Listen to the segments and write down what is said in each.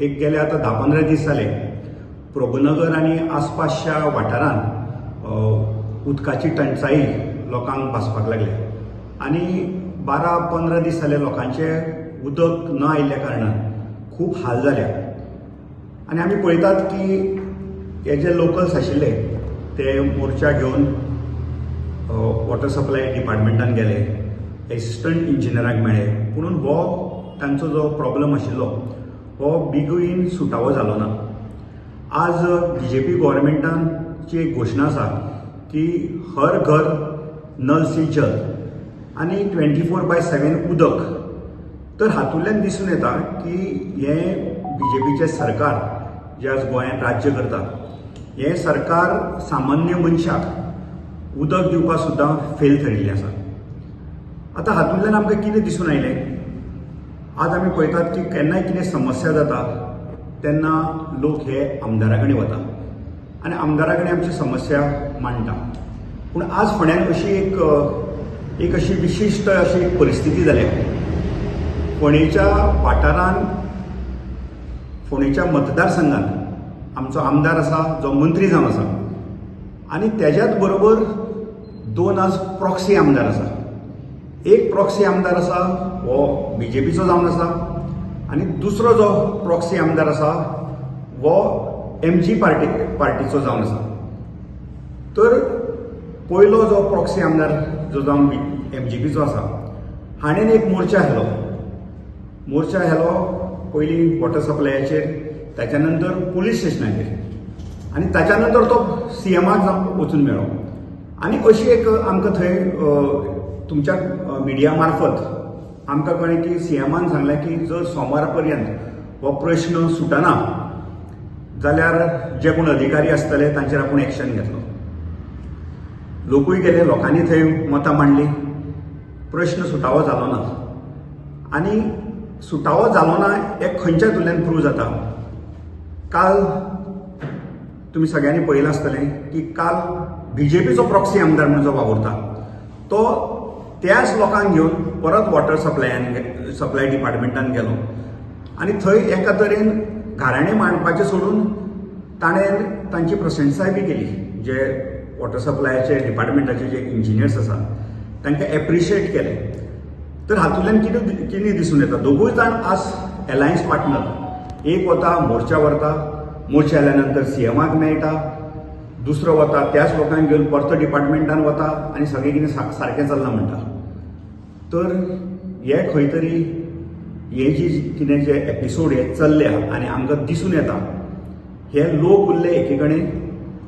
एक गेले आता 10-15 दीस जाले प्रभुनगर आणि आसपासच्या वाठारांत उदकाची टंचाई लोकांक भासपाक लागल्या आणि 12-15 दीस जाले लोकांचे उदक न आयिल्ल्या कारणान खूब हाल जाल्या आणि आमी पळयतात की हे जे लोकल्स आशिल्ले ते मोर्चा घेवन वॉटर सप्लाय डिपार्टमेंटान गेले, एसिस्टंट इंजिनियराक मेळ्ळे, पूण हो तांचो जो प्रॉब्लम आशिल्लो हो बेगीन सुटावो जालो ना. आज बीजेपी गव्हर्मेंटाची एक घोशणा आसा की हर घर नल से जल आणि 24/7 उदक. तर हातूंतल्यान दिसून येता की हे बीजेपीचे सरकार जे आज गोंयांत राज्य करता हे सरकार सामान्य मनशाक उदक दिवपाक सुद्दां फेल ठरिल्लें आसा. आतां हातूंतल्यान आमकां कितें दिसून आयलें, आज आमी पळयतात की केन्नाय कितें समस्या जाता तेन्ना लोक हे आमदारा कडेन वता आनी आमदारा कडेन आमची समस्या मांडटा. पूण आज फोंड्यान अशी एक अशी विशिश्ट अशी एक परिस्थिती जाल्या. फोंडेच्या वाठारान फोंडेच्या मतदारसंघात आमचो आमदार आसा जो मंत्री जावन आसा आनी तेज्याच बरोबर 2 आज प्रॉक्सी आमदार आसा. एक प्रॉक्सी आमदार आसा हो बीजेपीचो जावन आसा आनी दुसरो जो प्रॉक्सी आमदार आसा हो MG पार्टीचो जावन आसा. तर पयलो जो प्रॉक्सी आमदार जो जावन MGPचो आसा हाणेन एक मोर्चा हेलो पयलीं वॉटर सप्लायाचेर, ताच्या नंतर पुलीस स्टेशनाचेर आनी ताच्या नंतर तो CMाक वचून मेळ्ळो. आनी अशी एक आमकां थंय तुमच्या मिडिया मार्फत आमकां कळ्ळें की CMान सांगलें की जर सोमारा पर्यंत हो प्रश्न सुटना जाल्यार जे कोण अधिकारी आसतले तांचेर आपूण एक्शन घेतलो. लोकूय गेले, लोकांनी थंय मतां मांडली, प्रश्न सुटावो जालो ना. आनी सुटावो जालो ना हे खंयच्या हातूंतल्यान प्रूव जाता. काल तुमी सगळ्यांनी पळयलां आसतलें की काल बीजेपीचो प्रॉक्सी आमदार म्हणून जो वावुरता तो त्याच लोकांक घेवन परत वॉटर सप्लाय डिपार्टमेंटान गेलो आनी थंय एका तरेन घाराणें मांडपाचें सोडून ताणें तांची प्रशंसाय बी केली. जे वॉटर सप्लायाचे डिपार्टमेंटाचे जे इंजिनियर्स आसा तांकां एप्रिशिएट केलें. तर हातूंतल्यान कितें दिसून येता, दोगूय जाण आज एलायन्स पार्टनर. एक वता मोर्चा व्हरता, मोर्चा जाल्या नंतर CMाक मेळटा, दुसरो वता त्याच लोकांक घेवन परतो डिपार्टमेंटान वता आनी सगळें कितें सारकें चल्लां म्हणटा. तर हे खंय तरी हे जी कितें जे एपिसोड हे चल्ल्या आनी आमकां दिसून येता हे लोक उरले एके कडेन,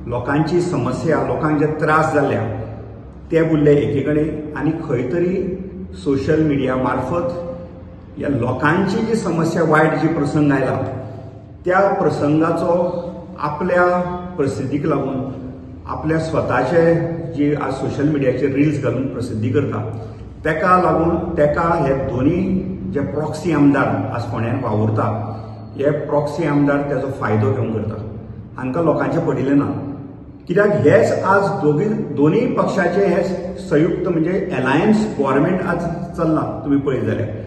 लोकांची समस्या, लोकांक जे त्रास जाल्ल्या ते उरले एके कडेन आनी खंय तरी सोशल मिडिया मार्फत ह्या लोकांची जी समस्या, वायट जी प्रसंग आयला त्या प्रसंगाचो आपल्या प्रसिद्धीक लागून, आपल्या स्वताचे जी आज सोशल मिडियाचेर रील्स घालून प्रसिद्धी करता तेका लागून तेका हे दोनी जे प्रॉक्सी आमदार आज फोंड्यान वावुरता हे प्रॉक्सी आमदार तेजो फायदो घेवन करता. हांकां लोकांचें पडिल्लें ना. कित्याक हेच आज दोनूय पक्षाचे हे संयुक्त म्हणजे एलायन्स गव्हर्मेंट आज चल्ला. तुमी पळयत जाल्यार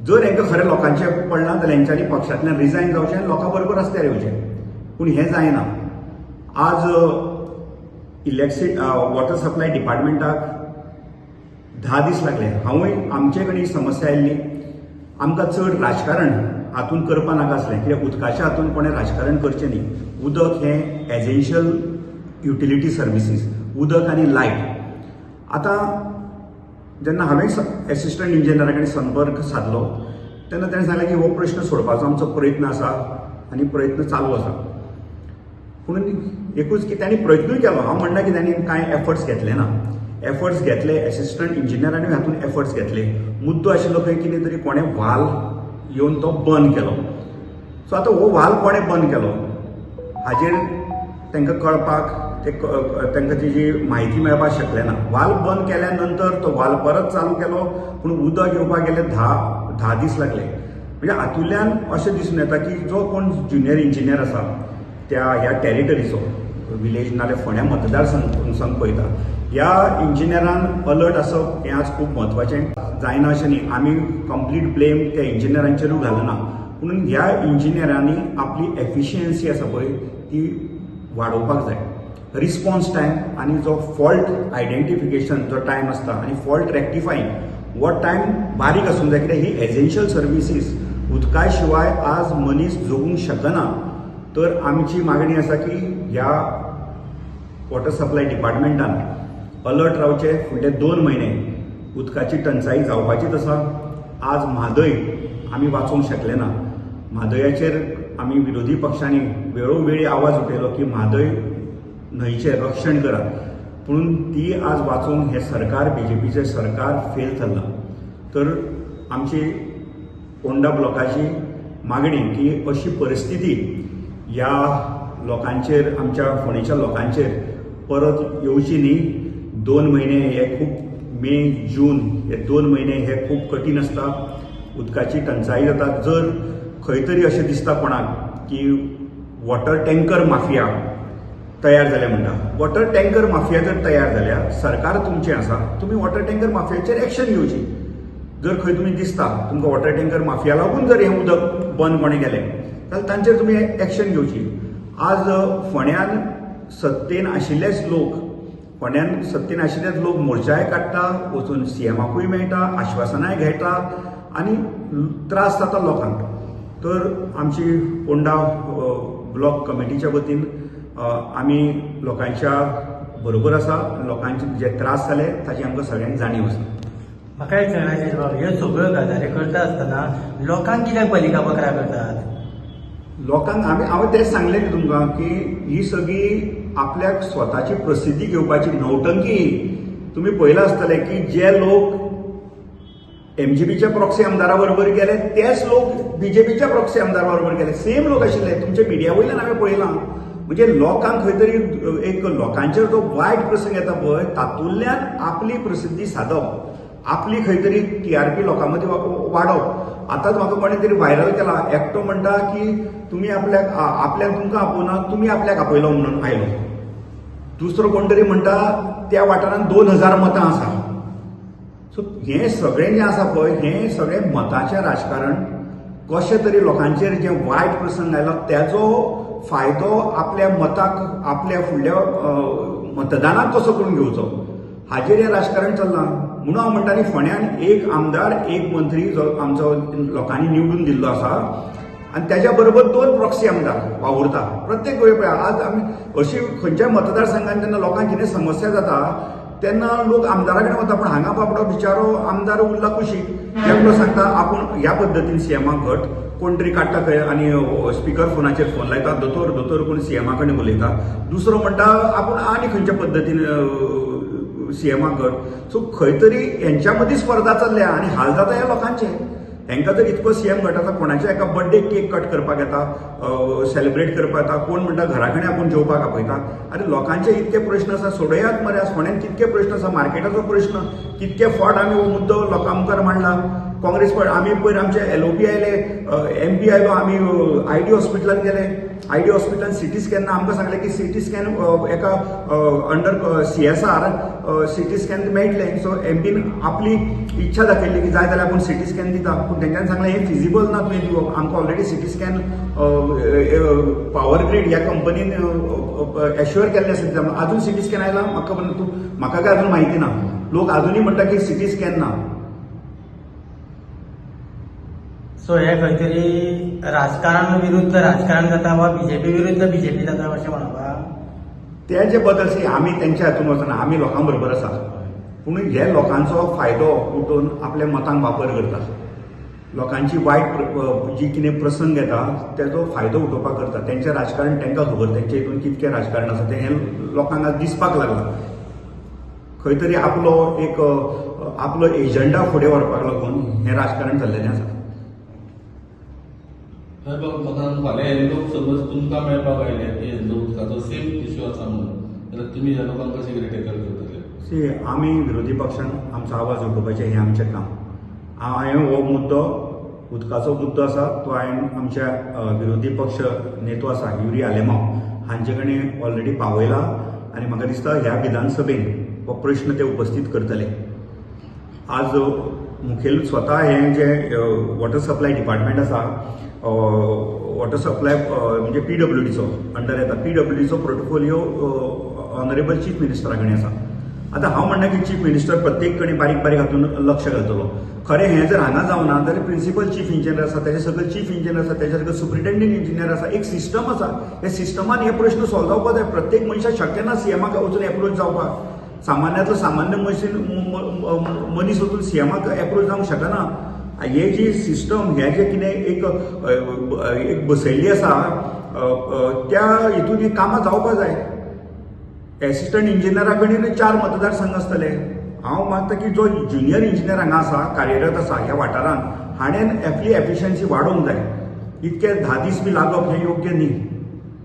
जर हेंकां खरें लोकांचें पडना जाल्यार हेंच्यांनी पक्षांतल्यान रिजायन जावचें आनी लोकां बरोबर रस्त्यार येवचें. पूण हें जायना. आज वॉटर सप्लाय डिपार्टमेंटाक 10 दीस लागले. हांवूय आमचे कडेन ही समस्या आयिल्ली. आमकां चड राजकारण हातूंत करपा नाका आसलें, कित्याक उदकाच्या हातूंत कोणें राजकारण करचें न्ही. उदक हें एसेन्शियल युटिलिटी सर्विसीस, उदक आनी लायट. आतां जेन्ना हांवें एसिस्टंट इंजिनियरा कडेन संपर्क सादलो तेन्ना ताणें सांगलें की हो प्रश्न सोडपाचो आमचो प्रयत्न आसा आनी प्रयत्न चालू आसा. पूण एकूच की तांणी प्रयत्नूय केलो. हांव म्हणना की तांणी कांय एफर्ट्स घेतले ना. एफर्ट्स घेतले, एसिस्टंट इंजिनियरांनी हातूंत एफर्ट्स घेतले. मुद्दो आशिल्लो खंय कितें तरी कोणें वाल येवन तो बंद केलो. सो आतां हो वाल कोणें बंद केलो हाजेर तांकां कळपाक तांकां तेजी म्हायती मेळपाक शकलें ना. वाल बंद केल्या नंतर तो वाल परत चालू केलो पूण उदक येवपाक गेले 10 दीस लागले. म्हणजे हातूंतल्यान अशें दिसून येता की जो कोण ज्युनियर इंजिनियर आसा ह्या टॅरिटरीचो विलेज नाल्यार फोंड्या मतदारसंघ पळयता ह्या इंजिनियरान अलर्ट आसप हें आज खूब म्हत्वाचें. जायना अशें न्ही, आमी कंप्लीट ब्लेम त्या इंजिनियरांचेरूय घालना, म्हणून ह्या इंजिनियरांनी आपली एफिशियन्सी आसा पळय ती वाडोवपाक जाय. रिस्पॉन्स टायम आनी जो फॉल्ट आयडेंटिफिकेशन जो टायम आसता आनी फॉल्ट रेक्टिफायींग हो टायम बारीक आसूंक जाय. कित्याक ही एसेन्शियल सर्विसीस उदका शिवाय आज मनीस जगूंक शकना. तर आमची मागणी आसा की ह्या वॉटर सप्लाय डिपार्टमेंटान अलर्ट रावचे. फुडले 2 म्हयने उदकाची टंचाई जावपाचीच आसा. आज म्हादय आमी वाचोवंक शकले ना. म्हादयाचेर आमी विरोधी पक्षांनी वेळोवेळी आवाज उठयलो की म्हादय न्हंयचें रक्षण करात, पूण ती आज वाचोवंक हें सरकार BJPचें सरकार फेल थारलां. तर आमची फोंडा ब्लॉकाची मागणी की अशी परिस्थिती ह्या लोकांचेर, आमच्या फोंडेच्या लोकांचेर परत येवची न्ही. 2 म्हयने हे खूब, मे जून हे 2 म्हयने हे खूब कठीण आसता. उदकाची टंचाई जाता. जर खंय तरी अशें दिसता कोणाक की वॉटर टँकर माफिया तयार जाल्या म्हणटा. वॉटर टँकर माफिया जर तयार जाल्या, सरकार तुमचें आसा, तुमी वॉटर टँकर माफियाचेर एक्शन घेवची. जर खंय तुमी दिसता तुमकां वॉटर टँकर माफिया लागून जर हें उदक बंद कोणें केलें जाल्यार तांचेर तुमी एक्शन घेवची. आज फोंड्यान सत्तेन आशिल्लेच लोक मोर्चाय काडटा, वचून CMाकूय मेळटा, आश्वासनाय घेता आनी त्रास जाता लोकांक. तर आमची फोंडा ब्लॉक कमिटीच्या वतीन आमी लोकांच्या बरोबर आसा. लोकांचे जे त्रास जाले ताची आमकां सगळ्यांक जाणीव आसा. म्हाका एक सांगात बाबा, ह्यो सगळ्यो गजाली करता आसतना लोकांक कित्याक बलिका बकरा करतात? लोकांक हांवें तेच सांगलें न्ही तुमकां की ही सगळी आपल्याक स्वताची प्रसिद्धी घेवपाची नौटंकी. तुमी पळयलां आसतलें की जे लोक MGPच्या प्रॉक्सी आमदारा बरोबर गेले तेच लोक BJPच्या प्रॉक्सी आमदारा बरोबर गेले. सेम लोक आशिल्ले. तुमचे मिडिया वयल्यान हांवें पळयलां. म्हणजे लोकांक खंय तरी एक लोकांचेर जो वायट प्रसंग येता पळय तातूंतल्यान आपली प्रसिद्धी सादप, आपली खंय तरी TRP लोकां मदीं वाडप. आतांच म्हाका कोणें तरी व्हायरल केला. एकटो म्हणटा की तुमी आपल्याक तुमकां आपोवना, तुमी आपल्याक आपयलो म्हणून आयलो. दुसरो कोण तरी म्हणटा त्या वाठारांत 2000 मतां आसा. सो हें सगळें जें आसा पळय हें सगळें मतांचें राजकारण. कशें तरी लोकांचेर जे वायट प्रसंग आयलो त्याचो फायदो आपल्या मताक, आपल्या फुडल्या मतदानाक कसो करून घेवचो हाचेर हें राजकारण चल्लां. म्हणून हांव म्हणटा न्ही फोंड्यान एक आमदार, एक मंत्री जो आमचो लोकांनी निवडून दिल्लो आसा आनी त्याच्या बरोबर 2 प्रॉक्सी आमदार वावुरता प्रत्येक वेळी. पळय आज आमी अशी खंयच्याय मतदारसंघात जेन्ना लोकांक कितें समस्या जाता तेन्ना लोक आमदारा कडेन वता. पूण हांगा बाबडो बिचारो आमदार उरला कुशीक. एकटो सांगता आपूण ह्या पद्दतीन CMाक घट, कोण तरी काडटा खंय आनी स्पिकर फोनाचेर फोन लायता, दोतोर कोण CMा कडेन उलयता. दुसरो म्हणटा आपूण आनी खंयच्या पद्दतीन CMाक घट. सो खंय तरी हेंच्या मदीं स्पर्धा चल्ल्या आनी हाल जाता ह्या लोकांचे. हेंकां जर इतको CM घटाचा कोणाच्या एका बर्थडे केक कट करपाक येता, सेलिब्रेट करपाक येता, कोण म्हणटा घरा कडेन आपूण जेवपाक आपयता. अरे लोकांचे इतके प्रश्न आसा, सोडयात मरे. आज फोंड्यान कितके प्रश्न आसा, मार्केटाचो प्रश्न कितके फावट आमी हो मुद्दो लोकां मुखार मांडला. काँग्रेस आमी पयर आमचे LOP आयले, MP आयलो, आमी ID हॉस्पिटलांत गेले. ID हॉस्पिटलांत CT स्कॅन ना. आमकां सांगलें की CT स्कॅन एका अंडर CSR CT स्कॅन मेळटले. सो MPन आपली इच्छा दाखयली की जाय जाल्यार आपूण CT स्कॅन दिता. पूण तेंच्यांनी सांगलें हें फिजिबल ना तुवें दिवप. आमकां already CT scan power grid ह्या कंपनीन एश्युअर केल्लें आसा. अजून CT स्कॅन आयला म्हाका काय अजून म्हायती ना. लोक अजूनय म्हणटा की CT स्कॅन ना. सो हे खंय तरी राजकारण विरुद्ध राजकारण जाता वा BJP विरुद्ध BJP जाता अशें म्हणपाक? तेजे बद्दल आमी तेंच्या हातून वचना. आमी लोकां बरोबर आसा. पूण हे लोकांचो फायदो उठोवन आपल्या मतांक वापर करता. लोकांची वायट जी कितें प्रसंग येता तेजो फायदो उठोवपाक करता. तेंचें राजकारण तेंकां खबर. तेंचे हितून कितकें राजकारण आसा तें हें लोकांक आज दिसपाक लागलां. खंय तरी आपलो एजंडा फुडें व्हरपाक लागून हें राजकारण चल्लेलें आसा. म्हाका फाल्यां हे लोक समज तुमकां मेळपाक आयले की उदकाचो सेम इश्यू आसा म्हणून जाल्यार तुमी ह्या लोकांक कशें कितें टॅकल करतले? आमी विरोधी पक्षान आमचो आवाज उठोवपाचें हें आमचें काम. हांवें हो मुद्दो उदकाचो मुद्दो आसा तो हांवें आमच्या विरोधी पक्ष नेतो आसा युरी आलेमांव हांचे कडेन ऑलरेडी पावयला आनी म्हाका दिसता ह्या विधानसभेन हो प्रश्न ते उपस्थित करतले. आज मुखेल स्वता हें जें वॉटर सप्लाय डिपार्टमेंट आसा वॉटर सप्लाय म्हणजे PWDचो अंडर येता PWDचो पोर्टफोलिओ ऑनरेबल चीफ मिनिस्टरा कडेन आसा. आतां हांव म्हणना की चीफ मिनिस्टर प्रत्येक कडेन बारीक बारीक हातून लक्ष घालतलो. खरें हें जर हांगा जावना जाल्यार प्रिन्सिपल चीफ इंजिनियर आसा, तेजे सकयल चीफ इंजिनियर आसा, तेजे सकयल सुप्रिटेंडिंग इंजिनियर आसा, एक सिस्टम आसा. हे सिस्टमान हे प्रश्न सॉल्व जावपाक जाय. प्रत्येक मनशाक शक्य ना सीएमाक वचून एप्रोच जावपाक. सामान्यांतलो सामान्य मनीस वचून सीएमाक एप्रोच जावंक शकना. हे जी सिस्टम हे जे कितें एक बसयल्ली आसा त्या हितून ही कामां जावपाक जाय. एसिस्टंट इंजिनियरा कडेन 4 मतदारसंघ आसतले. हांव मागता की जो ज्युनियर इंजिनियर हांगा आसा, कार्यरत आसा ह्या वाठारांत, हाणें आपली एफिशियन्सी वाडोवंक जाय. इतके 10 दीस बी लागप हें योग्य न्ही.